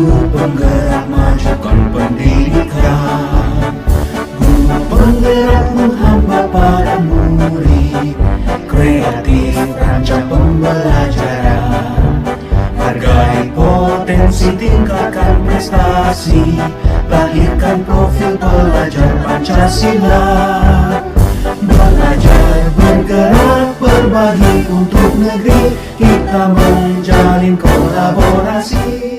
Guru penggerak majukan pendidikan, guru penggerak menghamba pada murid, kreatif rancang pembelajaran, hargai potensi, tingkatkan prestasi, lahirkan profil pelajar Pancasila. Belajar, bergerak, berbagi untuk negeri, kita menjalin kolaborasi.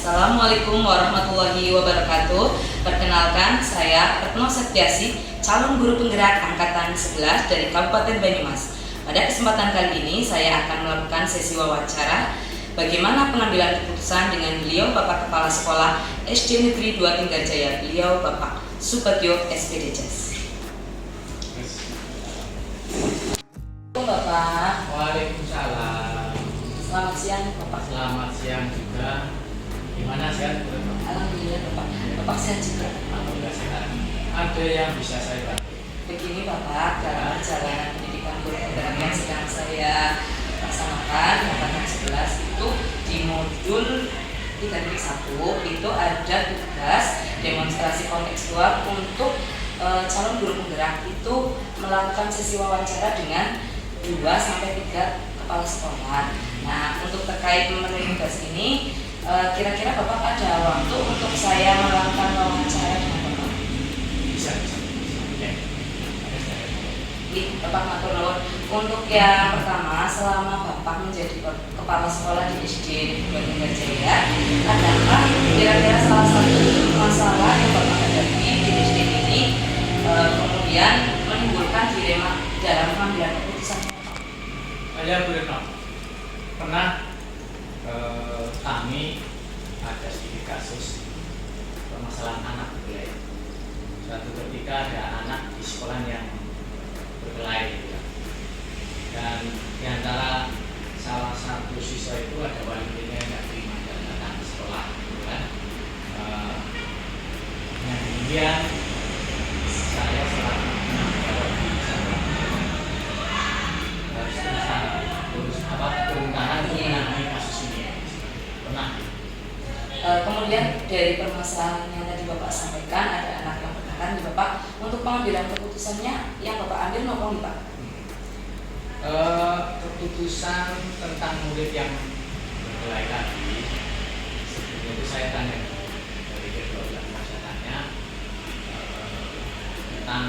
Assalamualaikum warahmatullahi wabarakatuh. Perkenalkan, saya Retno Septiasi, calon guru penggerak angkatan 11 dari Kabupaten Banyumas. Pada kesempatan kali ini saya akan melakukan sesi wawancara bagaimana pengambilan keputusan dengan beliau Bapak Kepala Sekolah SD Negeri 2 Tinggarjaya, beliau Bapak Subagio SPD Jas. Bapak. Waalaikumsalam. Selamat siang Bapak. Selamat siang juga. Gimana sehat Bapak? Alhamdulillah Bapak. Bapak sehat juga. Alhamdulillah sehat. Ada yang bisa saya bantu? Begini Bapak, dalam perjalanan pendidikan guru penggerak yang sedang saya laksanakan angkatan 11 itu di modul 3.1 itu ada tugas demonstrasi kontekstual untuk calon guru penggerak itu melakukan sesi wawancara dengan 2 sampai 3 kepala sekolah. Nah, untuk terkait memenuhi tugas ini, kira-kira Bapak ada waktu untuk saya melakukan wawancara dengan Bapak? Bisa. Ya. Bapak matur nuwun. Untuk yang pertama, selama Bapak menjadi kepala sekolah di SD Negeri 2 Tinggarjaya, adakah kira-kira salah satu masalah yang Bapak hadapi di SD ini kemudian menimbulkan dilema dalam pengambilan keputusan? Saya Bu Retno, pernah kami ada sedikit kasus permasalahan anak berkelahi. Suatu ketika ada anak di sekolah yang berkelahi gitu. Dan di antara salah satu siswa itu ada wali muridnya yang tidak terima dan datang ke sekolah gitu kan. Yang kemudian saya selaku menanggapi turun tangan untuk menangani kasus ini. Pernah. Kemudian dari permasalahan yang tadi Bapak sampaikan, ada anak yang berkata nih Bapak, untuk pengambilan keputusannya yang Bapak ambil maupun Pak? Keputusan tentang murid yang berkelahi tadi, sebelumnya itu saya tanya dari kedua belah pihak, tanya tentang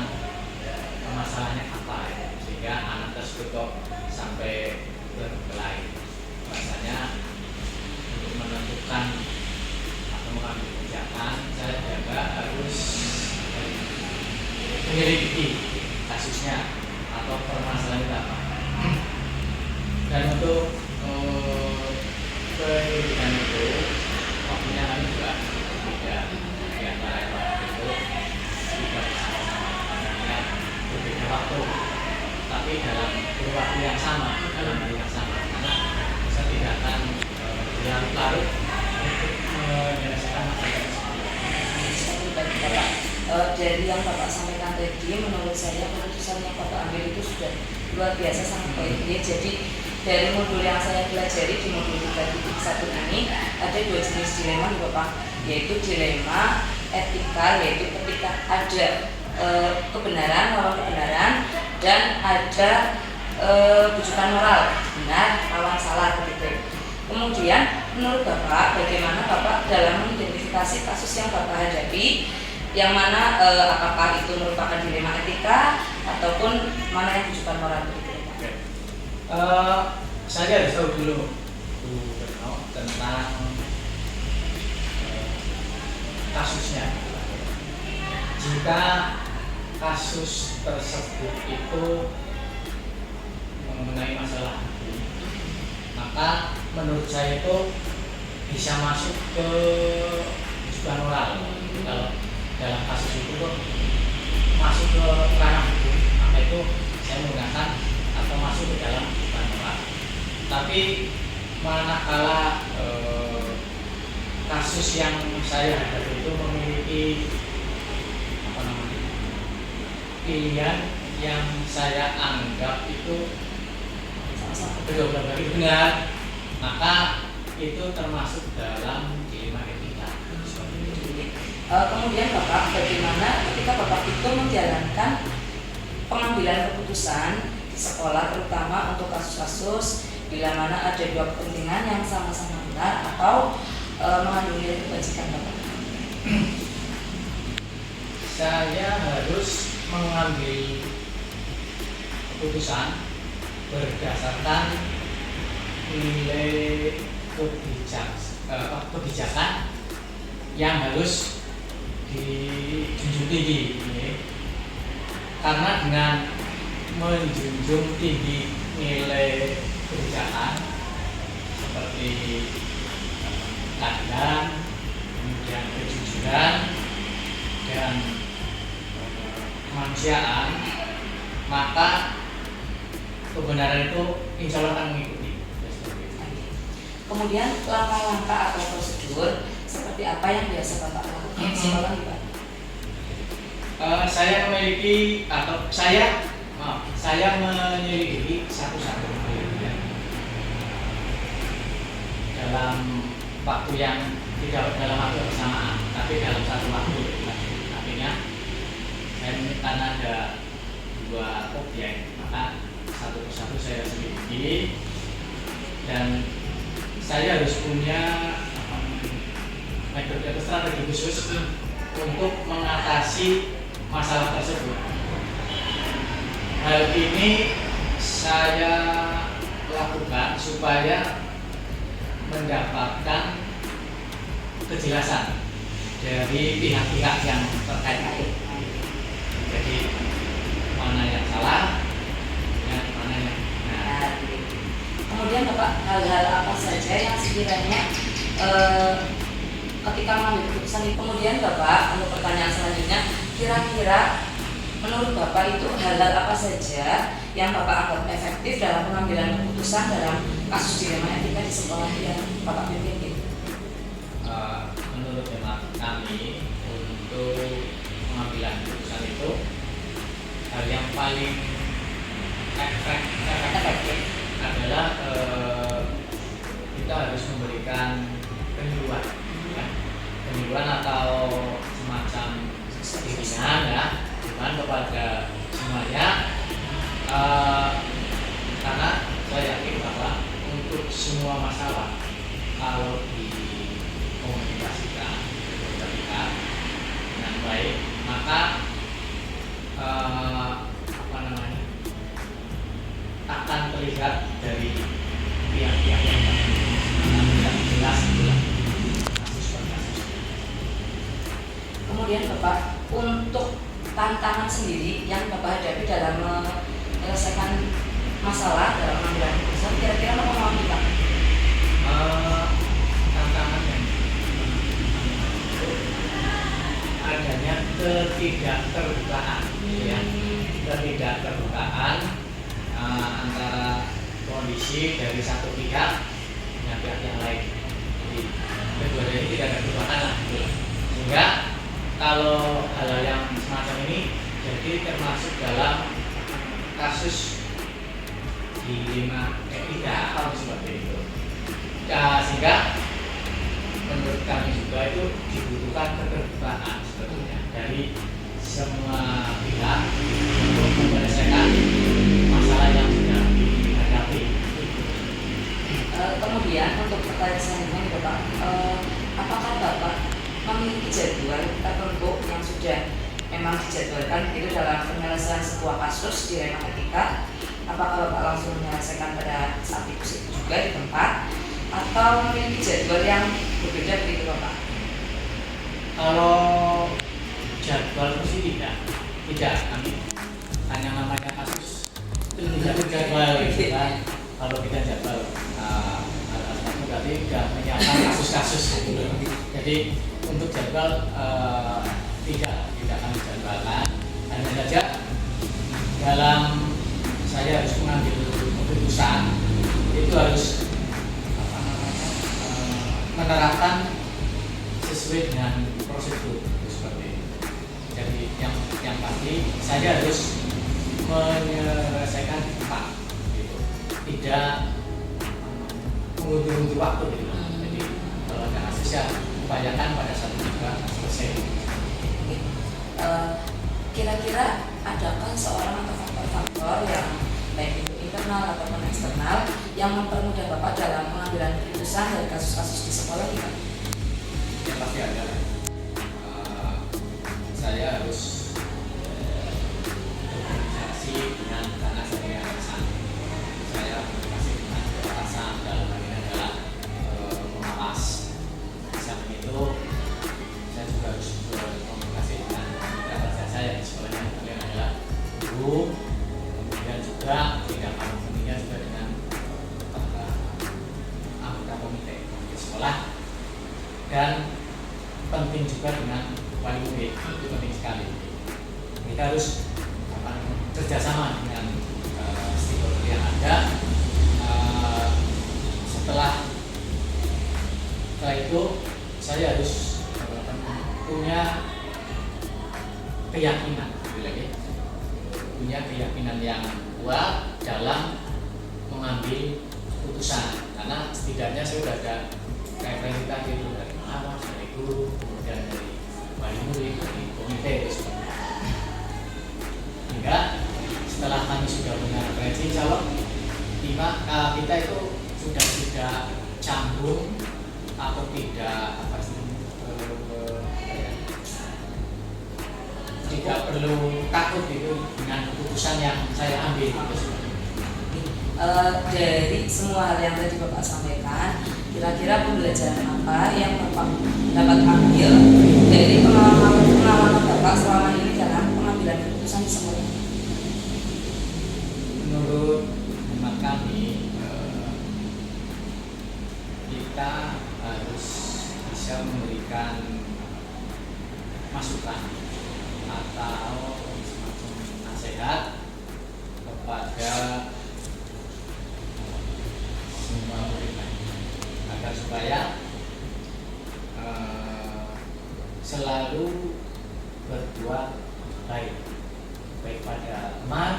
permasalahannya apa ya, sehingga anak tersebut kok sampai berkelahi. Rasanya untuk menentukan atau mengambil kebijakan, saya juga harus menyelidiki kasusnya atau permasalahan itu apa. Dan untuk penyelidikan itu waktunya kami juga berbeda di antara waktu itu tidak bersama-sama, berbeda waktu, tapi dalam waktu yang sama, dalam hari yang sama, karena saya tidak akan berlarut-larut untuk menyelesaikan masalah tersebut. Dari yang Bapak sampaikan tadi, menurut saya keputusan yang Bapak ambil itu sudah luar biasa, sangat baik. Jadi dari modul yang saya pelajari di modul 3.1 ini ada 2 jenis dilema nih Bapak, yaitu dilema etika, yaitu ketika ada kebenaran lawan kebenaran, dan ada bujukan moral, benar lawan salah begitu. Kemudian menurut Bapak, bagaimana Bapak dalam mengidentifikasi kasus yang Bapak hadapi, yang mana apakah itu merupakan dilema etika ataupun mana yang bujukan moral begitu? Saya harus tahu dulu Bu Retno tentang kasusnya. Jika kasus tersebut itu mengenai masalah hukum, maka menurut saya itu bisa masuk ke bujukan moral. Kalau dalam kasus itu masuk ke ranah hukum, maka itu saya menggunakan atau masuk ke dalam bujukan moral. Tapi manakala kasus yang saya hadapi itu memiliki pilihan yang saya anggap itu benar, maka itu termasuk dalam dilema Kemudian Bapak, bagaimana ketika Bapak itu menjalankan pengambilan keputusan di sekolah, terutama untuk kasus-kasus bila mana ada dua kepentingan yang sama-sama benar atau mengandung nilai kebajikan Bapak? Saya harus mengambil keputusan berdasarkan nilai kebijakan yang harus dijunjung tinggi. Karena dengan menjunjung tinggi nilai kebijakan seperti keadilan, kemudian kejujuran dan kemanusiaan, maka kebenaran itu insya Allah akan mengikuti. Kemudian langkah-langkah atau prosedur seperti apa yang biasa Bapak lakukan di sekolah Pak? Saya memiliki atau saya menyelidiki satu-satu dalam waktu yang tidak dalam waktu bersamaan, tapi dalam satu waktu. Artinya karena ada dua objek, maka satu persatu saya selidiki dan saya harus punya metode atau strategi khusus untuk mengatasi masalah tersebut. Hal ini saya lakukan supaya mendapatkan kejelasan dari pihak-pihak yang terkait. Jadi mana yang salah, mana yang benar. Kemudian Bapak, hal-hal apa saja yang sekiranya ketika mengambil keputusan ini? Kemudian Bapak, untuk pertanyaan selanjutnya, kira-kira menurut Bapak itu hal-hal apa saja yang Bapak anggap efektif dalam pengambilan keputusan dalam kasus dilema etika di sekolah yang Bapak pimpin? Menurut hemat kami, untuk pengambilan keputusan itu hal yang paling efektif adalah kita harus memberikan penyuluhan, penyuluhan atau semacam bimbingan kepada semuanya, karena saya yakin bahwa untuk semua masalah kalau dikomunikasikan dengan baik, maka akan terlihat dari pihak-pihak yang jelas kasus per kasus. Kemudian Bapak, untuk tantangan sendiri yang Bapak hadapi dalam menyelesaikan masalah dalam pengambilan keputusan, kira-kira apa mau kita? Tantangan yang adanya ketidakterbukaan antara kondisi dari satu pihak dengan pihak yang lain. Jadi kedua-duanya ini tidak ada keberpihakan lah, sehingga kalau hal-hal yang semacam ini jadi termasuk dalam kasus dilema etika seperti itu. Sehingga menurut kami juga itu dibutuhkan keterbukaan sebetulnya dari semua pihak untuk menyelesaikan masalah yang sedang dihadapi. Kemudian untuk pertanyaan selanjutnya Bapak, apakah Bapak memiliki jadwal tertentu yang sudah memang dijadwalkan itu dalam penyelesaian sebuah kasus dilema etika? Apakah Bapak langsung menyelesaikan pada saat itu juga di tempat, atau memiliki jadwal yang berbeda begitu Bapak? Kalau jadwal mesti tidak. Kami hanya namanya kasus itu tidak jadwal gitu kan. Kalau kita jadwal berarti tidak menyiapkan kasus-kasus gitu. Jadi untuk jadwal tidak kami jadwalkan. Hanya saja dalam saya harus mengambil keputusan itu harus menerapkan sesuai dengan prosedur seperti itu. Jadi yang pasti saya harus menyelesaikan cepat, gitu. Tidak mengundur-undur waktu gitu. Jadi kalau ada kasus ya upayakan pada satu juga selesai. Kira-kira adakah seorang atau faktor-faktor yang baik itu internal ataupun eksternal yang mempermudah Bapak dalam pengambilan keputusan dari kasus-kasus di sekolah kita? Ya pasti ada. Saya harus berkomunikasi dengan karena saya atasan. Saya berkomunikasi dengan atasan dalam hal ini adalah pengawas. Di samping itu saya juga harus berkomunikasi dengan mitra kerja saya di sekolahnya yang adalah guru, kemudian juga tidak kalah pentingnya juga dengan anggota komite di sekolah, dan penting juga dengan wali murid. Itu penting sekali. Kita harus kerjasama dengan stakeholder yang ada. Setelah itu saya harus punya keyakinan, punya keyakinan yang kuat dalam mengambil keputusan, karena setidaknya saya sudah ada referensi tadi itu dari pengawas, dari guru, kemudian dari wali murid, dari komite itu semua. Hingga setelah kami sudah punya referensi, insya Allah kita itu sudah tidak canggung atau tidak tidak perlu takut itu dengan keputusan yang saya ambil. Dari semua hal yang tadi Bapak sampaikan, kira-kira pembelajaran apa yang Bapak dapat ambil dari pengalaman Bapak selama ini dalam pengambilan keputusan di sekolah? Menurut hemat kami, kita harus bisa memberikan masukan atau semacam nasihat kepada semua murid agar supaya selalu berbuat baik pada teman,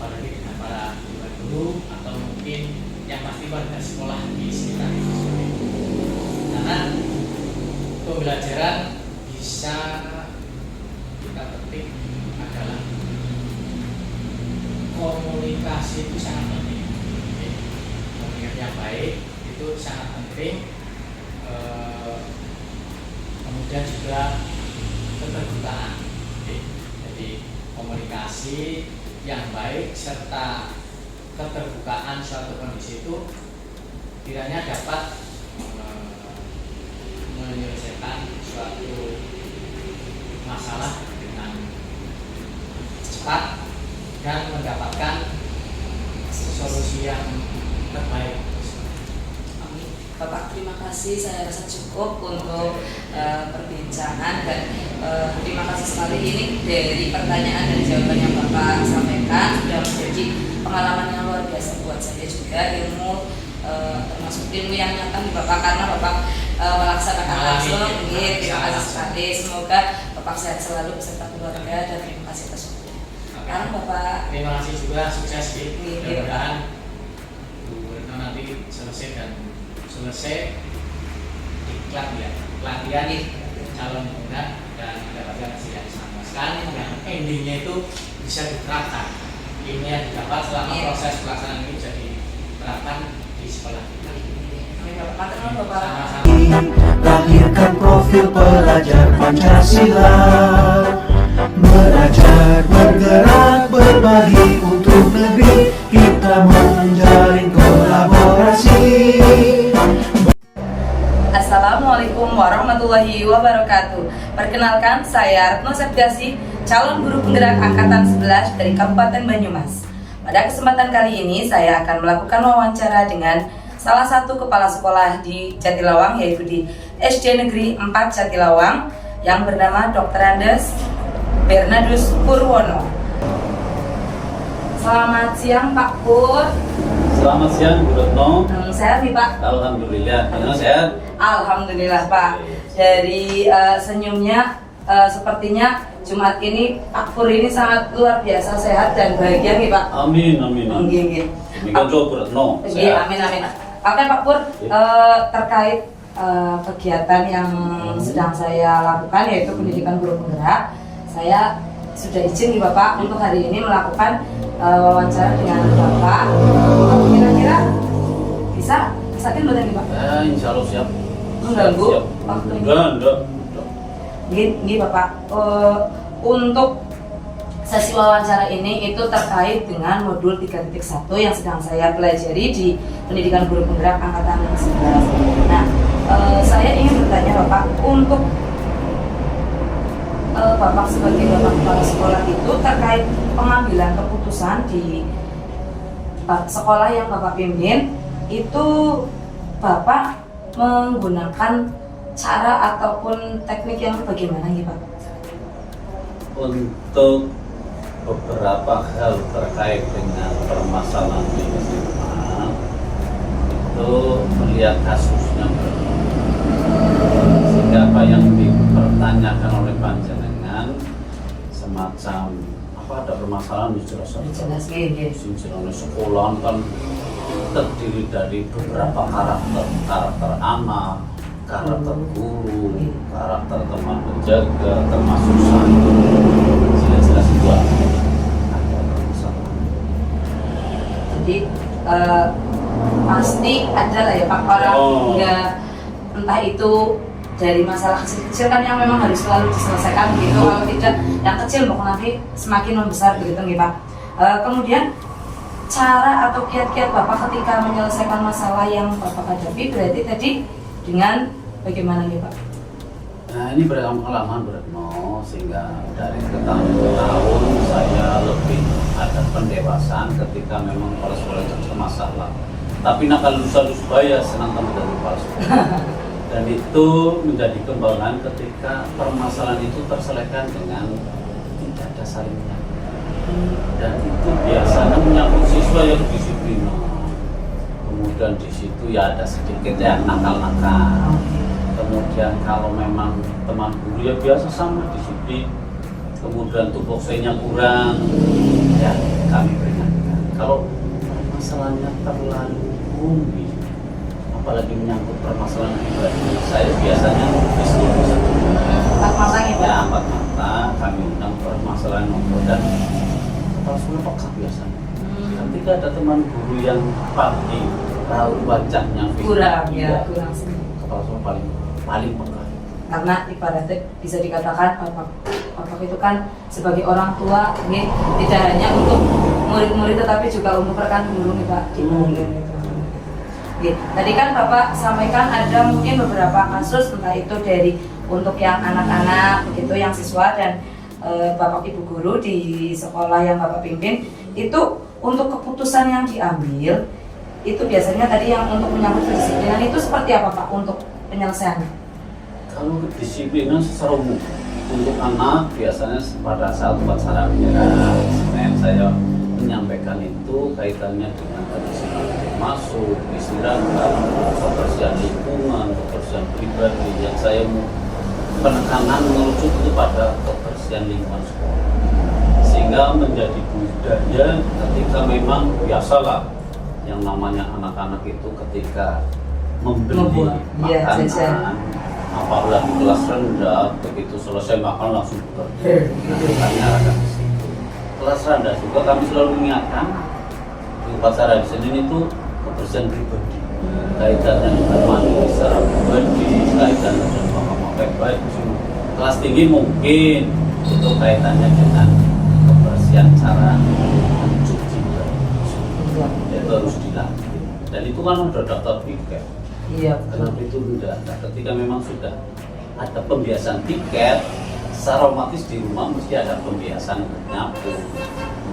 pada dengan para guru atau mungkin yang pasti pada sekolah di sekitar itu. Karena pembelajaran bisa kita petik adalah komunikasi itu sangat penting. Komunikasi yang baik itu sangat penting. Kemudian juga keterbukaan. Jadi komunikasi yang baik serta keterbukaan suatu kondisi itu kiranya dapat menyelesaikan suatu masalah dengan cepat dan mendapatkan solusi yang terbaik. Amin. Bapak, terima kasih. Saya rasa cukup untuk perbincangan dan terima kasih sekali ini dari pertanyaan dan jawaban yang Bapak sampaikan sudah menjadi pengalaman yang luar biasa buat saya juga, ilmu termasuk ilmu yang nyata di Bapak karena Bapak melaksanakan langsung. Terima kasih sekali. Semoga Bapak sehat selalu beserta keluarga dan terima kasih atas waktunya. Sekarang Bapak. Terima kasih juga, sukses di mudah-mudahan nanti selesai iklan ya, pelatihan calon muda dan mendapatkan hasil yang memuaskan yang endingnya itu bisa diterapkan. Ini yang didapat selama proses pelaksanaan ini bisa diterapkan di sekolah kita. Lahirkan profil pelajar Pancasila, belajar, bergerak, berbagi untuk negeri, kita menjalin kolaborasi. Assalamualaikum warahmatullahi wabarakatuh. Perkenalkan, saya Retno Septiasi, calon guru penggerak angkatan 11 dari Kabupaten Banyumas. Pada kesempatan kali ini saya akan melakukan wawancara dengan salah satu kepala sekolah di Jatilawang, yaitu di SD Negeri 4 Jatilawang yang bernama Dr. Andes Bernardus Purwono. Selamat siang Pak Pur. Selamat siang Bu Retno. Sehat nih Pak? Alhamdulillah. Gimana sehat? Alhamdulillah Pak. Dari senyumnya sepertinya Jumat ini Pak Pur ini sangat luar biasa sehat dan bahagia nih Pak. Amin, amin. Nggih. Demikian juga Bu Retno. Amin. Oke Pak Pur, terkait kegiatan yang sedang saya lakukan, yaitu pendidikan guru penggerak. Saya sudah izin nih Bapak untuk hari ini melakukan wawancara dengan Bapak. Kira-kira bisa saking betul nih Pak? Insya Allah siap. Mengganggu Siap. waktunya? Enggak. Gini Bapak, untuk sesi wawancara ini itu terkait dengan modul 3.1 yang sedang saya pelajari di pendidikan guru penggerak angkatan 11. Nah, saya ingin bertanya Bapak, untuk Bapak sebagai Bapak kepala sekolah itu terkait pengambilan keputusan di sekolah yang Bapak pimpin, itu Bapak menggunakan cara ataupun teknik yang bagaimana nih Pak? Untuk beberapa hal terkait dengan permasalahan manajemen itu melihat kasusnya, sehingga apa yang dipertanyakan oleh panjenengan semacam apa ada permasalahan di jelas sekolah kan terdiri dari beberapa karakter anak, karakter guru, karakter teman penjaga, termasuk santri. Jelas-jelas itu ada permasalahan. Jadi pasti ada lah ya Pak, orang nggak, entah itu dari masalah kecil-kecil kan yang memang harus selalu diselesaikan gitu, kalau tidak yang kecil mau nanti semakin membesar begitu nih Pak. Kemudian cara atau kiat-kiat Bapak ketika menyelesaikan masalah yang Bapak hadapi berarti tadi dengan bagaimana nih Pak? Nah ini berpengalaman Retno, sehingga dari tahun ke tahun saya lebih ada pendewasaan ketika memang kepala sekolah itu bermasalah. Tapi nakal lusa baya senang tamu dari kepala sekolah. Dan itu menjadi kembangan ketika permasalahan itu terselesaikan dengan tidak ada saling menyakiti. Dan itu biasanya menyangkut siswa yang disiplin. Kemudian di situ ya ada sedikit yang nakal-nakal. Kemudian kalau memang teman guru ya biasa sama disiplin. Kemudian tupoksinya kurang, ya kami peringatkan. Kalau masalahnya terlalu rumit, apalagi menyangkut permasalahan pribadi, saya biasanya diskusi Empat mata ya Pak? Ya, 4 mata kami undang permasalahan nomor dan kepala sekolah peka biasanya. Ketika ada teman guru yang pagi raut wajahnya Kurang kurang sih. kepala sekolah paling peka. Karena ibaratnya bisa dikatakan Bapak itu kan sebagai orang tua ini tidak hanya untuk murid-murid tetapi juga untuk rekan guru nih Pak. Tadi kan Bapak sampaikan ada mungkin beberapa kasus, entah itu dari untuk yang anak-anak begitu, yang siswa dan Bapak Ibu guru di sekolah yang Bapak pimpin, itu untuk keputusan yang diambil itu biasanya tadi yang untuk menyangkut kedisiplinan itu seperti apa Pak untuk penyelesaiannya? Kalau kedisiplinan secara umum untuk anak biasanya pada saat upacara menyerah, saya menyampaikan itu kaitannya dengan kedisiplinan masuk, istirahat, kebersihan lingkungan, kebersihan pribadi, yang saya penekanan merujuk itu pada kebersihan lingkungan sekolah, sehingga menjadi budaya ketika memang biasalah yang namanya anak-anak itu ketika membeli makanan, apalagi kelas rendah, begitu selesai makan langsung bekerja. Kelas rendah juga kami selalu mengingatkan di upacara di sini itu kebersihan pribadi, kaitannya dengan mandi secara pribadi, kaitannya dengan memakai baju. Kelas tinggi mungkin itu kaitannya dengan kebersihan cara mencuci baju, itu harus dilatih. Dan itu kan udah daftar tiket. Iya. Kenapa itu tidak? Nah, ketika memang sudah ada pembiasaan tiket, secara otomatis di rumah mesti ada pembiasaan untuk nyapu,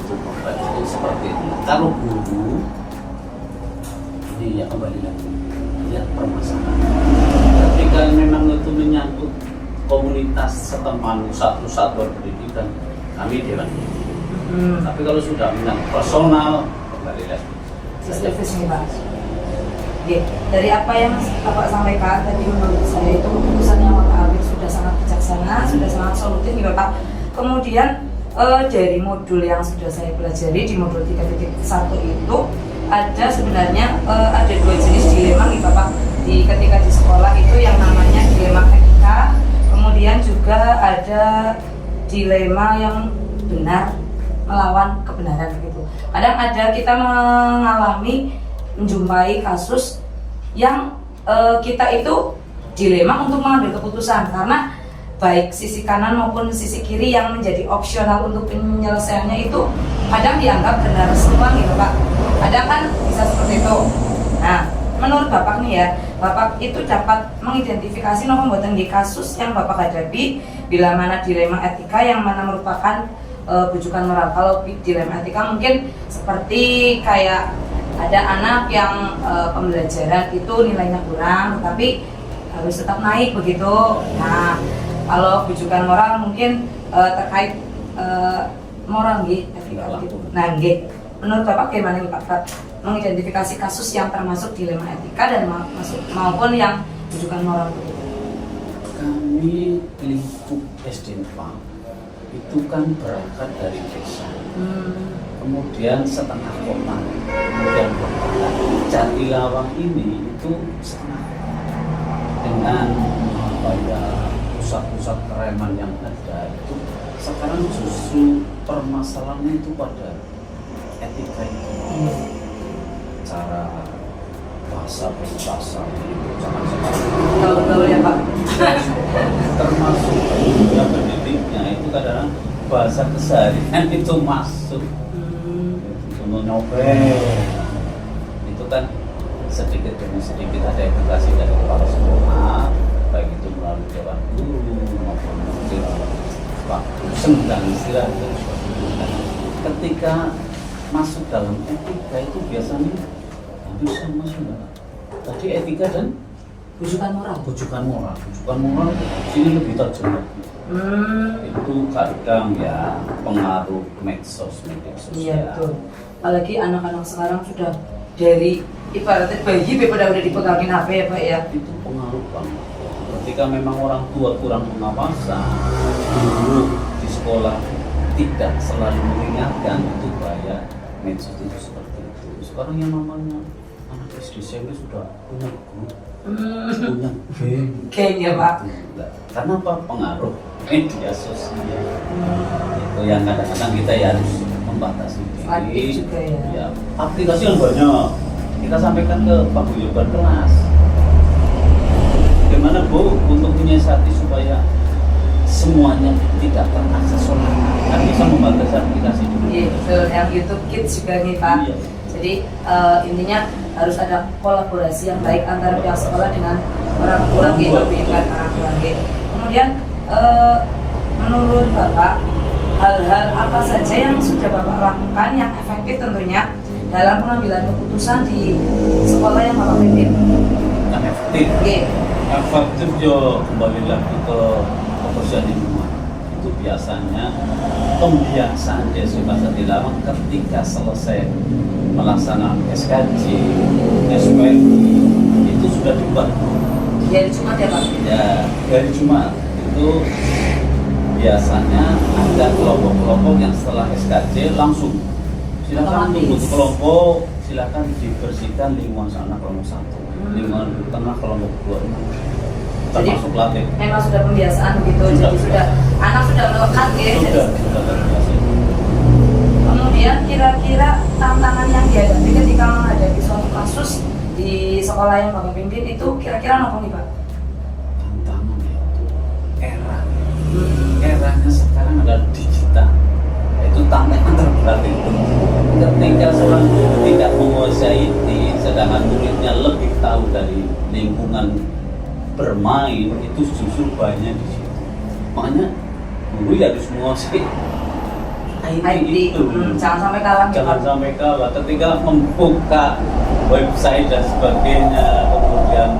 untuk membantu seperti itu. Kalau guru ini ya kembali lagi lihat permasalahan. Ketika memang itu menyangkut komunitas seteman satu satuan pendidikan, kami dewan. Tapi kalau sudah menyangkut personal, kembali lagi. Sistematis nih Pak. Oke, dari apa yang Bapak sampaikan tadi menurut saya itu keputusan yang Bapak ambil sudah sangat bijaksana, sudah sangat solutif nih Bapak. Kemudian dari modul yang sudah saya pelajari di modul 3.1 itu ada sebenarnya ada 2 jenis dilema nih Bapak. ketika di sekolah itu yang namanya dilema etika, kemudian juga ada dilema yang benar melawan kebenaran gitu. Kadang ada kita menjumpai kasus yang kita itu dilema untuk mengambil keputusan karena baik sisi kanan maupun sisi kiri yang menjadi opsional untuk penyelesaiannya itu kadang dianggap benar semua gitu Pak. Kadang kan bisa seperti itu. Nah, menurut Bapak nih ya, Bapak itu dapat mengidentifikasi nomor pembuatan di kasus yang Bapak hadapi bila mana dilema etika yang mana merupakan bujukan moral. Kalau dilema etika mungkin seperti kayak ada anak yang pembelajaran itu nilainya kurang tapi harus tetap naik begitu. Nah, kalau bujukan moral mungkin terkait moral nggih, etika gitu. Nah, nggih. Menurut Bapak bagaimana nih Pak mengidentifikasi kasus yang termasuk dilema etika dan maupun yang bujukan moral begitu? Kami lingkup SDNPA itu kan berangkat dari desa, kemudian setengah kota, kemudian kota. Jatilawang ini itu setengah dengan pusat-pusat kereman yang ada itu sekarang justru permasalahannya itu pada etika itu, cara bahasa itu jangan sekarang Gaul-gaul ya Pak. termasuk juga pendidiknya itu kadang bahasa keseharian itu masuk. Contoh nyopet itu kan sedikit demi sedikit ada edukasi dari kepala sekolah, baik itu melalui dewan guru maupun mungkin waktu senggang istilah itu. Ketika masuk dalam etika itu biasanya hampir sama sudah. Tadi etika dan Bujukan moral. bujukan moral sini lebih tajam lagi. Itu kadang ya pengaruh medsos, media sosial. Iya betul. Apalagi anak-anak sekarang sudah dari ibaratnya bayi udah dipegangin HP ya Pak ya. Itu pengaruh banget. Ketika memang orang tua kurang pengawasan, guru di sekolah tidak selalu mengingatkan itu bahaya medsos itu seperti itu. Sekarang yang namanya anak SD SMP sudah punya guru, punya Geng ya Pak. Karena apa? Pengaruh media sosial. Itu yang kadang-kadang kita ya harus membatasi Aktif diri. juga ya. Ya, aplikasi yang banyak kita sampaikan ke Pak Guyuban kelas. Bagaimana Bu untuk menyiasati supaya semuanya tidak terakses online? Kan bisa membatasi aplikasi dulu. Iya betul. Yang YouTube Kids juga nih Pak. Iya. Jadi intinya harus ada kolaborasi yang baik antara pihak sekolah dengan orang tua gitu, pendidikan orang tua gitu. Kemudian menurut Bapak hal-hal apa saja yang sudah Bapak lakukan yang efektif tentunya dalam pengambilan keputusan di sekolah yang Bapak pimpin? Yang efektif. Oke. Efektif yo kembali lagi ke kebersihan lingkungan. Itu biasanya pembiasaan di SMP Jatilawang ketika selesai melaksanakan SKJ, SPI itu sudah dibuat. Hari Jumat ya Pak? Ya, hari Jumat itu biasanya ada kelompok-kelompok yang setelah SKJ langsung silakan untuk kelompok, silakan dibersihkan lingkungan sana kelompok 1, lingkungan tengah kelompok 2, termasuk latih. Memang sudah pembiasaan begitu, jadi sudah anak sudah melekat ya. Sudah terbiasa. Kemudian kira-kira tantangan yang dihadapi ketika menghadapi suatu kasus di sekolah yang Bapak pimpin itu kira-kira apa nih Pak? Tantangan itu eranya sekarang adalah digital. Itu tantangan terberat itu. Ketika seorang guru tidak menguasai ini, sedangkan muridnya lebih tahu dari lingkungan bermain, itu justru banyak di situ. Makanya guru ya harus menguasai IT itu. Jangan sampai kalah. Jangan sampai kalah ketika membuka website dan sebagainya, kemudian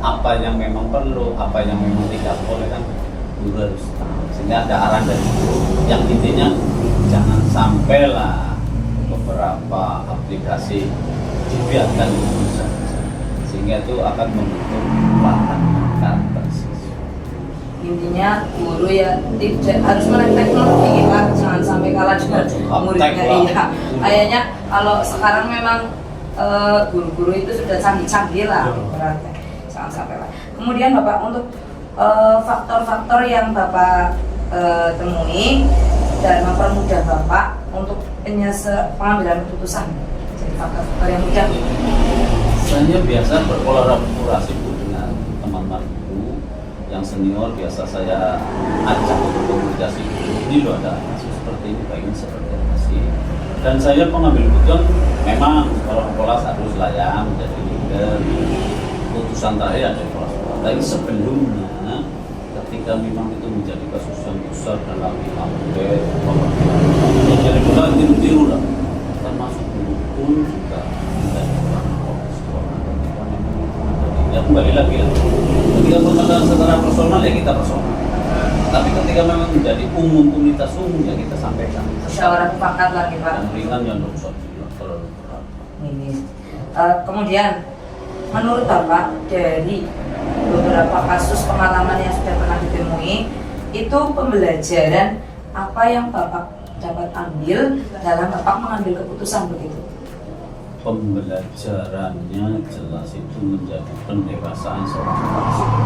apa yang memang perlu, apa yang memang tidak boleh kan guru harus tahu, sehingga ada arahan dari guru. Yang intinya jangan sampailah beberapa aplikasi dibiarkan begitu saja, sehingga itu akan membentuk lahan karakter siswa. Intinya guru ya tidak harus melek teknologi Pak, jangan sampai kalah dengan muridnya. Iya, kayaknya kalau sekarang memang guru-guru itu sudah canggih-canggih lah. jangan sampai lah. Kemudian Bapak untuk faktor-faktor yang Bapak temui dan mempermudah Bapak untuk pengambilan keputusan. Jadi faktor-faktor yang mudah. Saya biasa berkolaborasi Bu dengan teman-temanku yang senior, biasa saya ajak untuk komunikasi. Ini loh ada kasus seperti ini, pengen seperti apa sih? Dan saya pengambil keputusan memang kalau kelas harus layak menjadi leader. Keputusan terakhir ada di kelas. Tapi sebelumnya ketika memang itu menjadi kasus yang besar dalam kampus, jadi kita tiru-tiru lah. Termasuk dulu pun juga menjadi ya kembali lagi lah. Ketika bermasalah secara personal ya kita personal. Tapi ketika memang menjadi komunitas umum ya kita sampaikan. Musyawarah mufakat lagi Pak. Yang ringan yang tidak usah terlalu berat. Ini. Kemudian menurut Bapak dari beberapa kasus pengalaman yang sudah pernah ditemui, itu pembelajaran apa yang Bapak dapat ambil dalam Bapak mengambil keputusan begitu? Pembelajarannya jelas itu menjadi pendewasaan seorang mahasiswa.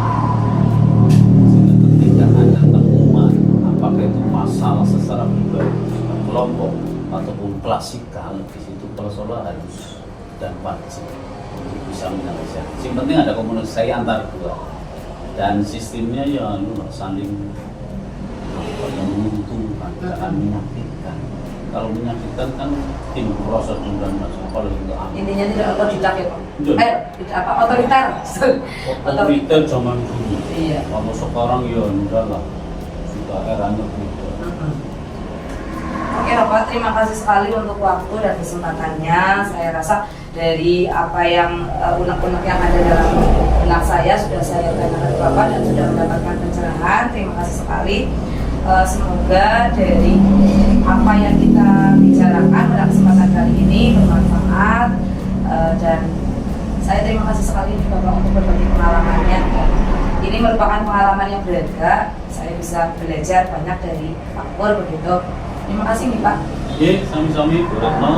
Sehingga ketika ada temuan, apakah itu masalah secara pribadi, kelompok ataupun klasikal, di situ persoalan harus dan wajib untuk bisa menyelesaikan. Yang penting ada komunikasi antar dua dan sistemnya ya saling yang menguntungkan, jangan menyakitkan. Kalau menyakitkan kan tim prosedur dan macam kalau itu Intinya tidak otodidak ya Pak? Tidak. Apa otoriter? Otoriter zaman dulu. Iya. Kalau sekarang ya enggak lah, sudah eranya gitu. Oke Bapak, terima kasih sekali untuk waktu dan kesempatannya. Saya rasa dari apa yang unek-unek yang ada dalam benak saya sudah saya tanyakan ke Bapak dan sudah mendapatkan pencerahan. Terima kasih sekali. Semoga dari apa yang kita bicarakan pada kesempatan kali ini bermanfaat, dan saya terima kasih sekali Bapak untuk berbagi pengalamannya. Ini merupakan pengalaman yang berharga. Saya bisa belajar banyak dari Pak Pur begitu. Terima kasih nih Pak. Oke, sami-sami Bu Retno.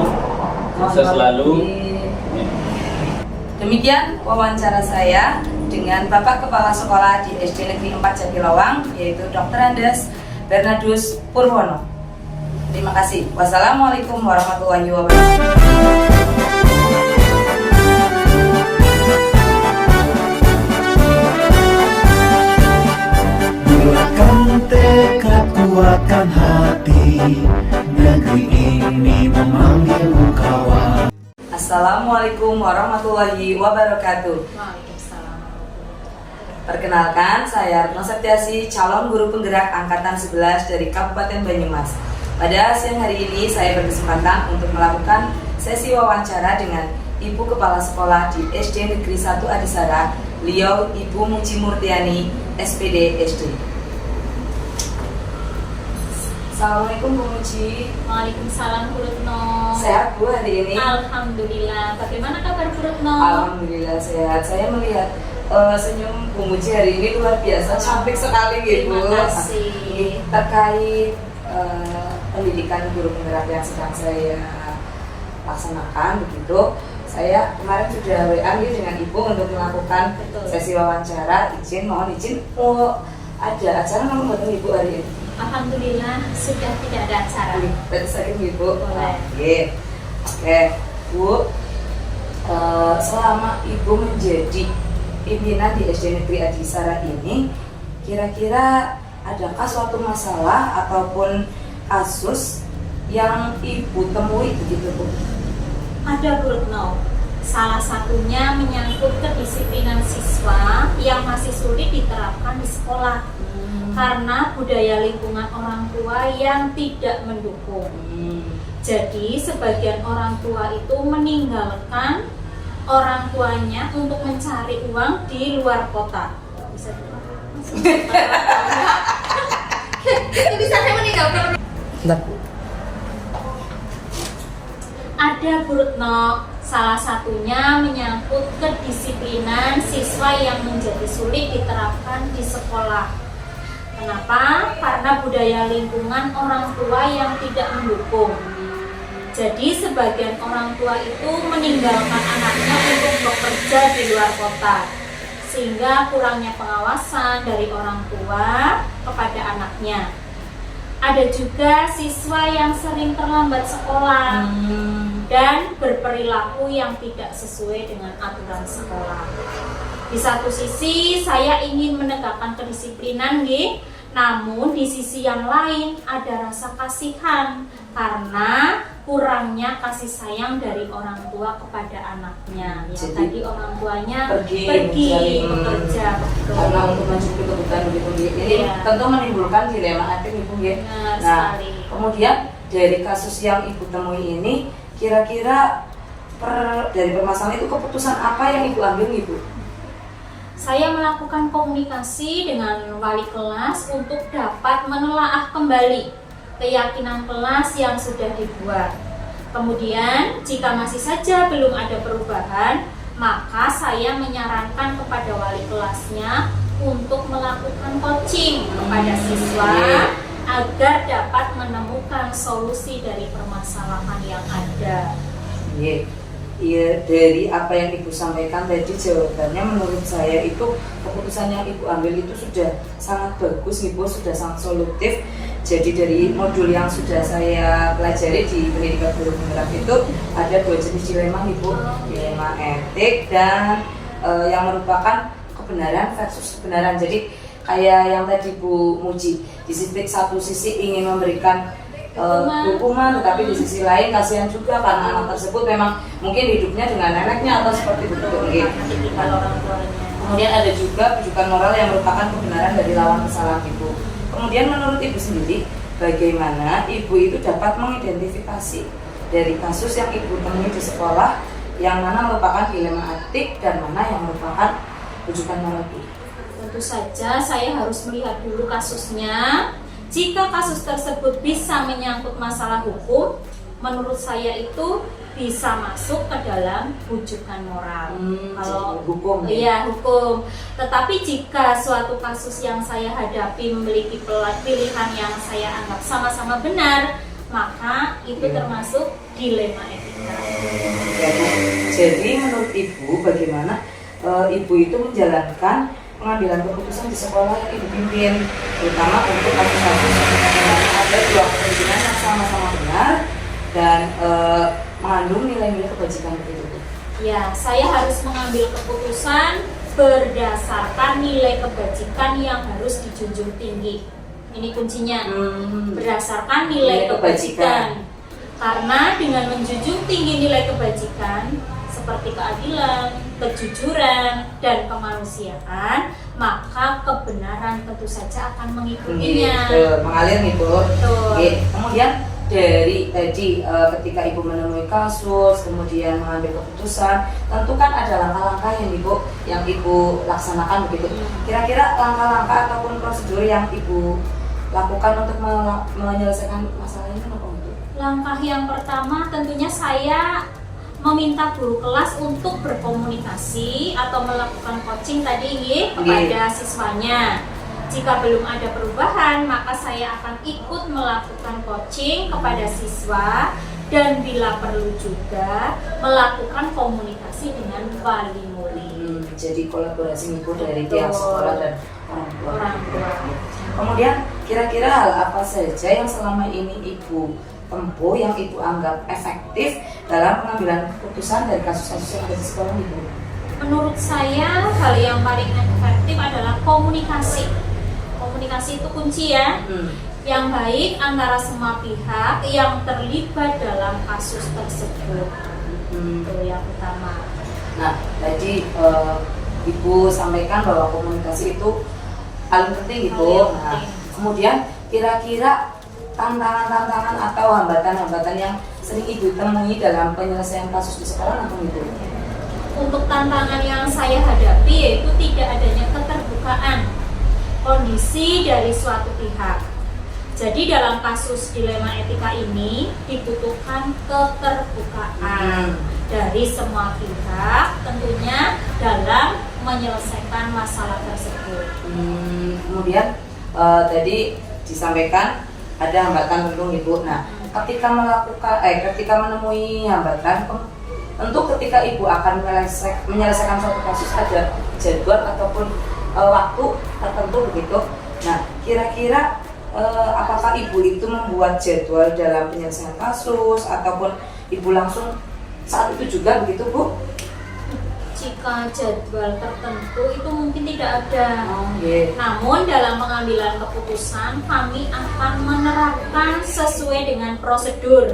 Sukses selalu. Demikian wawancara saya dengan Bapak Kepala Sekolah di SD Negeri 4 Jatilawang, yaitu Dr. Andes Bernardus Purwono. Terima kasih. Wassalamualaikum warahmatullahi wabarakatuh. Bulatkan tekad, kuatkan hati, negeri ini memanggilmu kawan. Assalamualaikum warahmatullahi wabarakatuh. Waalaikumsalam. Perkenalkan, saya Retno Septiasi, calon guru penggerak angkatan 11 dari Kabupaten Banyumas. Pada siang hari ini saya berkesempatan untuk melakukan sesi wawancara dengan Ibu Kepala Sekolah di SD Negeri 1 Adisara, beliau Ibu Muji Murtiani, SPD SD. Assalamualaikum Bu Muji. Waalaikumsalam Bu Retno. Sehat Bu hari ini? Alhamdulillah. Bagaimana kabar Bu Retno? Alhamdulillah sehat. Saya melihat senyum Bu Muji hari ini luar biasa, cantik sekali gitu. Terima kasih. Terkait pendidikan guru penggerak yang sedang saya laksanakan begitu, saya kemarin sudah WA dengan Ibu untuk melakukan sesi wawancara. Mohon izin, ada acara nggak buat Ibu hari ini? Alhamdulillah sudah tidak ada acara. Berarti saya Ibu. Boleh. Oke, Bu. Selama Ibu menjadi pimpinan di SD Negeri Adisara ini, kira-kira adakah suatu masalah ataupun kasus yang Ibu temui begitu Bu? Ada Bu Retno. Salah satunya menyangkut kedisiplinan siswa yang masih sulit diterapkan di sekolah karena budaya lingkungan orang tua yang tidak mendukung. Jadi sebagian orang tua itu meninggalkan orang tuanya untuk mencari uang di luar kota. Bisa bisa saya meninggalkan. Ada Bu Retno, salah satunya menyangkut kedisiplinan siswa yang menjadi sulit diterapkan di sekolah. Kenapa? Karena budaya lingkungan orang tua yang tidak mendukung. Jadi sebagian orang tua itu meninggalkan anaknya untuk bekerja di luar kota. sehingga kurangnya pengawasan dari orang tua kepada anaknya. Ada juga siswa yang sering terlambat sekolah dan berperilaku yang tidak sesuai dengan aturan sekolah. Di satu sisi saya ingin menegakkan kedisiplinan, namun di sisi yang lain ada rasa kasihan karena kurangnya kasih sayang dari orang tua kepada anaknya. Ya, Jadi, tadi orang tuanya pergi bekerja, betul. karena untuk mencukupi kebutuhan begitu. Ini Iya. tentu menimbulkan dilema etik Ibu ya. Benar Nah, sekali. kemudian dari kasus yang Ibu temui ini, kira-kira dari permasalahan itu keputusan apa yang Ibu ambil Ibu? Saya melakukan komunikasi dengan wali kelas untuk dapat menelaah kembali keyakinan kelas yang sudah dibuat. Kemudian, jika masih saja belum ada perubahan, maka saya menyarankan kepada wali kelasnya untuk melakukan coaching kepada siswa agar dapat menemukan solusi dari permasalahan yang ada. Iya, dari apa yang Ibu sampaikan tadi jawabannya menurut saya itu keputusan yang Ibu ambil itu sudah sangat bagus Ibu, sudah sangat solutif. Jadi dari modul yang sudah saya pelajari di pendidikan guru penggerak itu ada 2 jenis dilema Ibu, dilema etik dan yang merupakan kebenaran versus kebenaran. Jadi kayak yang tadi Bu Muji, di satu sisi ingin memberikan hukuman, tetapi di sisi lain kasihan juga karena anak tersebut memang mungkin hidupnya dengan neneknya atau seperti itu mungkin. Kemudian ada juga rujukan moral yang merupakan kebenaran dari lawan kesalahan Ibu. Kemudian menurut Ibu sendiri, bagaimana Ibu itu dapat mengidentifikasi dari kasus yang Ibu temui di sekolah yang mana merupakan dilema etik dan mana yang merupakan rujukan moral Ibu? Tentu saja saya harus melihat dulu kasusnya. Jika kasus tersebut bisa menyangkut masalah hukum, menurut saya itu bisa masuk ke dalam rujukan moral. Kalau hukum, iya hukum. Tetapi jika suatu kasus yang saya hadapi memiliki pilihan yang saya anggap sama-sama benar, maka itu termasuk dilema etika. Jadi menurut Ibu bagaimana Ibu itu menjalankan pengambilan keputusan di sekolah yang Ibu pimpin, terutama untuk kasus-kasus yang ada 2 kemungkinan yang sama-sama benar dan mengandung nilai-nilai kebajikan itu. Ya, saya harus mengambil keputusan berdasarkan nilai kebajikan yang harus dijunjung tinggi. Ini kuncinya, berdasarkan nilai kebajikan. Karena dengan menjunjung tinggi nilai kebajikan seperti keadilan, kejujuran, dan kemanusiaan, maka kebenaran tentu saja akan mengikutinya. Mengalir Ibu. Betul. Kemudian dari tadi ketika Ibu menemui kasus, kemudian mengambil keputusan, tentu kan ada langkah-langkah yang Ibu laksanakan begitu. Kira-kira langkah-langkah ataupun prosedur yang Ibu lakukan untuk menyelesaikan masalah ini apa itu? Langkah yang pertama tentunya saya meminta guru kelas untuk berkomunikasi atau melakukan coaching tadi kepada siswanya. Jika belum ada perubahan, maka saya akan ikut melakukan coaching kepada siswa dan bila perlu juga melakukan komunikasi dengan wali murid. Jadi kolaborasi Ibu dari pihak sekolah dan orang tua. Kemudian kira-kira hal apa saja yang selama ini Ibu tempuh yang Ibu anggap efektif dalam pengambilan keputusan dari kasus-kasus yang ada di sekolah Ibu? Menurut saya hal yang paling efektif adalah komunikasi. Komunikasi itu kunci ya. Yang baik antara semua pihak yang terlibat dalam kasus tersebut. Itu yang utama. Nah, tadi Ibu sampaikan bahwa komunikasi itu paling penting Ibu. Nah, kemudian kira-kira tantangan-tantangan atau hambatan-hambatan yang sering Ibu temui dalam penyelesaian kasus di sekolah apa Ibu? Untuk tantangan yang saya hadapi yaitu tidak adanya keterbukaan kondisi dari suatu pihak. Jadi dalam kasus dilema etika ini dibutuhkan keterbukaan dari semua pihak tentunya dalam menyelesaikan masalah tersebut. Kemudian tadi disampaikan ada hambatan tentu Ibu. Nah, ketika menemui hambatan, tentu ketika Ibu akan menyelesaikan suatu kasus ada jadwal ataupun waktu tertentu begitu. Nah, kira-kira apakah ibu itu membuat jadwal dalam penyelesaian kasus ataupun ibu langsung saat itu juga begitu, Bu? Jika jadwal tertentu itu mungkin tidak ada. Yeah. Namun dalam pengambilan keputusan kami akan menerapkan sesuai dengan prosedur.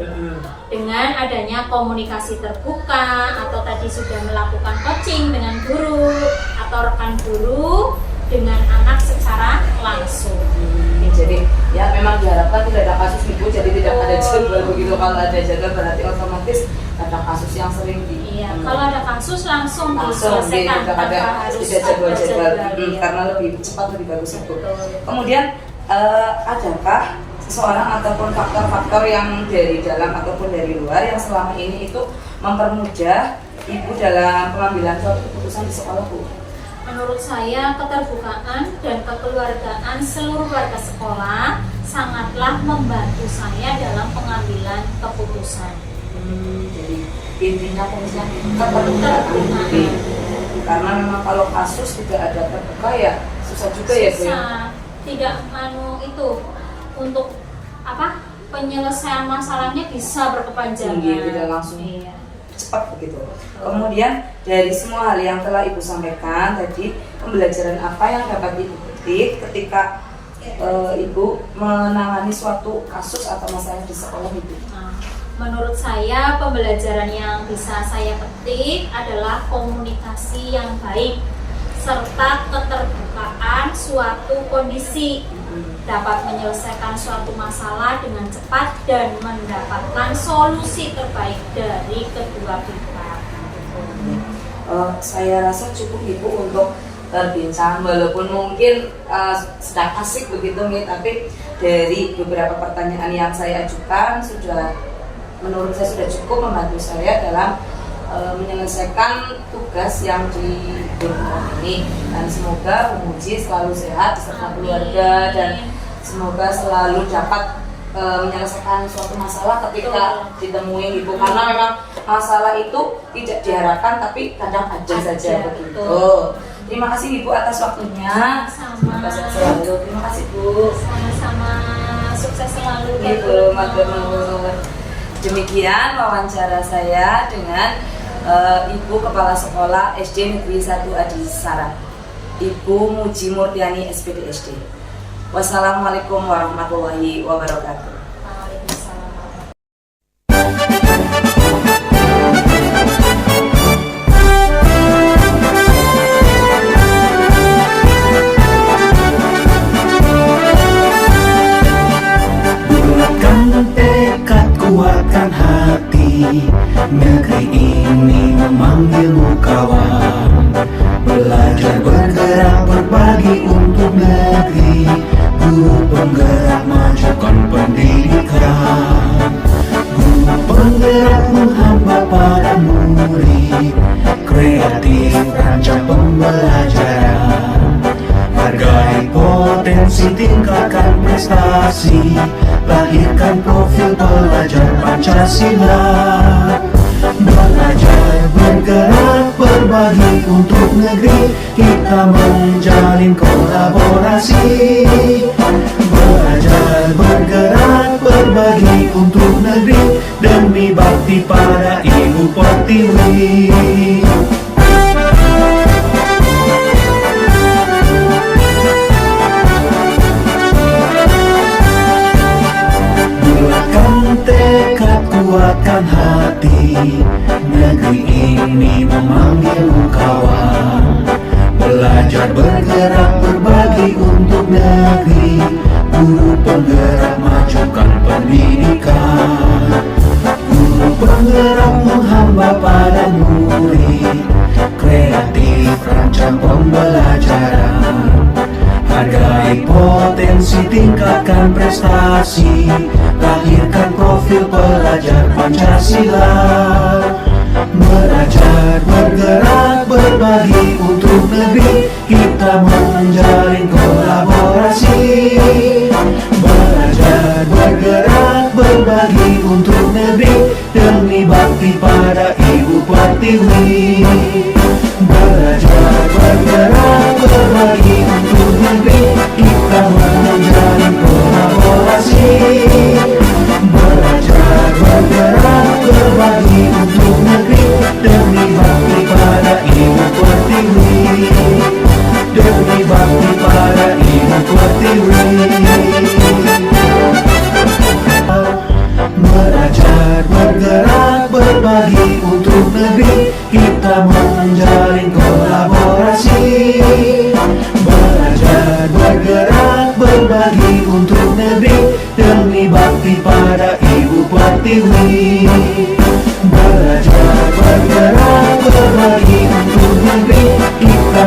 Dengan adanya komunikasi terbuka atau tadi sudah melakukan coaching dengan guru atau rekan guru dengan anak secara langsung. Jadi ya memang diharapkan tidak ada kasus ibu, jadi tidak ada jadwal begitu. Kalau ada jadwal berarti otomatis ada kasus yang sering Iya, kalau ada kasus langsung tidak diselesaikan tanpa harus tidak jadwal-jadwal iya. karena lebih cepat lebih bagus itu. Betul. Kemudian adakah seseorang ataupun faktor-faktor yang dari dalam ataupun dari luar yang selama ini itu mempermudah ibu dalam pengambilan suatu keputusan di sekolah, Bu? Menurut saya keterbukaan dan kekeluargaan seluruh warga sekolah sangatlah membantu saya dalam pengambilan keputusan. Jadi intinya fungsinya keterbukaan. Karena memang kalau kasus tidak ada terbuka ya susah juga ya, Bu. Susah. Tidak itu untuk penyelesaian masalahnya bisa berkepanjangan. Tidak langsung. Iya. Cepat begitu. Kemudian dari semua hal yang telah ibu sampaikan tadi, pembelajaran apa yang dapat ibu petik ketika ibu menangani suatu kasus atau masalah di sekolah ibu? Menurut saya pembelajaran yang bisa saya petik adalah komunikasi yang baik serta keterbukaan suatu kondisi, dapat menyelesaikan suatu masalah dengan cepat dan mendapatkan solusi terbaik dari kedua pihak. Saya rasa cukup ibu untuk berbincang, walaupun mungkin sedang asik begitu nih, tapi dari beberapa pertanyaan yang saya ajukan menurut saya sudah cukup membantu saya dalam menyelesaikan tugas yang diberikan ini, dan semoga Umuji selalu sehat beserta keluarga dan semoga selalu dapat menyelesaikan suatu masalah ketika ditemui ibu, karena memang masalah itu tidak diharapkan tapi kadang ada saja begitu. Terima kasih ibu atas waktunya. Sama-sama. Terima kasih Bu. Sama-sama, sukses selalu ya Ibu Matur. Demikian wawancara saya dengan Ibu Kepala Sekolah SD Negeri 1 Adisara, Ibu Muji Murtiani SPD SD. Wassalamualaikum warahmatullahi wabarakatuh. Bulatkan tekad, kuatkan hati, negeri ini memanggilmu kawan. Belajar, bergerak, berbagi untuk negeri, guru penggerak majukan pendidikan. Guru penggerak menghamba pada murid, kreatif rancang pembelajaran. Hargai potensi, tingkatkan prestasi, lahirkan profil pelajar Pancasila. Belajar, bergerak, berbagi untuk negeri, kita menjalin kolaborasi. Belajar, bergerak, berbagi untuk negeri, demi bakti pada Ibu Pertiwi. Tekad, kuatkan hati, negeri ini memanggilmu kawan. Belajar, bergerak, berbagi untuk negeri, guru penggerak majukan pendidikan. Guru penggerak menghamba pada murid, kreatif rancang pembelajaran. Hargai potensi, tingkatkan prestasi, lahirkan profil pelajar Pancasila. Belajar, bergerak, berbagi untuk negeri, kita menjalin kolaborasi. Belajar, bergerak, berbagi untuk negeri, demi bakti pada Ibu Pertiwi. Belajar, bergerak, berbagi untuk negeri demi bakti pada Ibu Pertiwi. Belajar bergerak berbagi untuk negeri, kita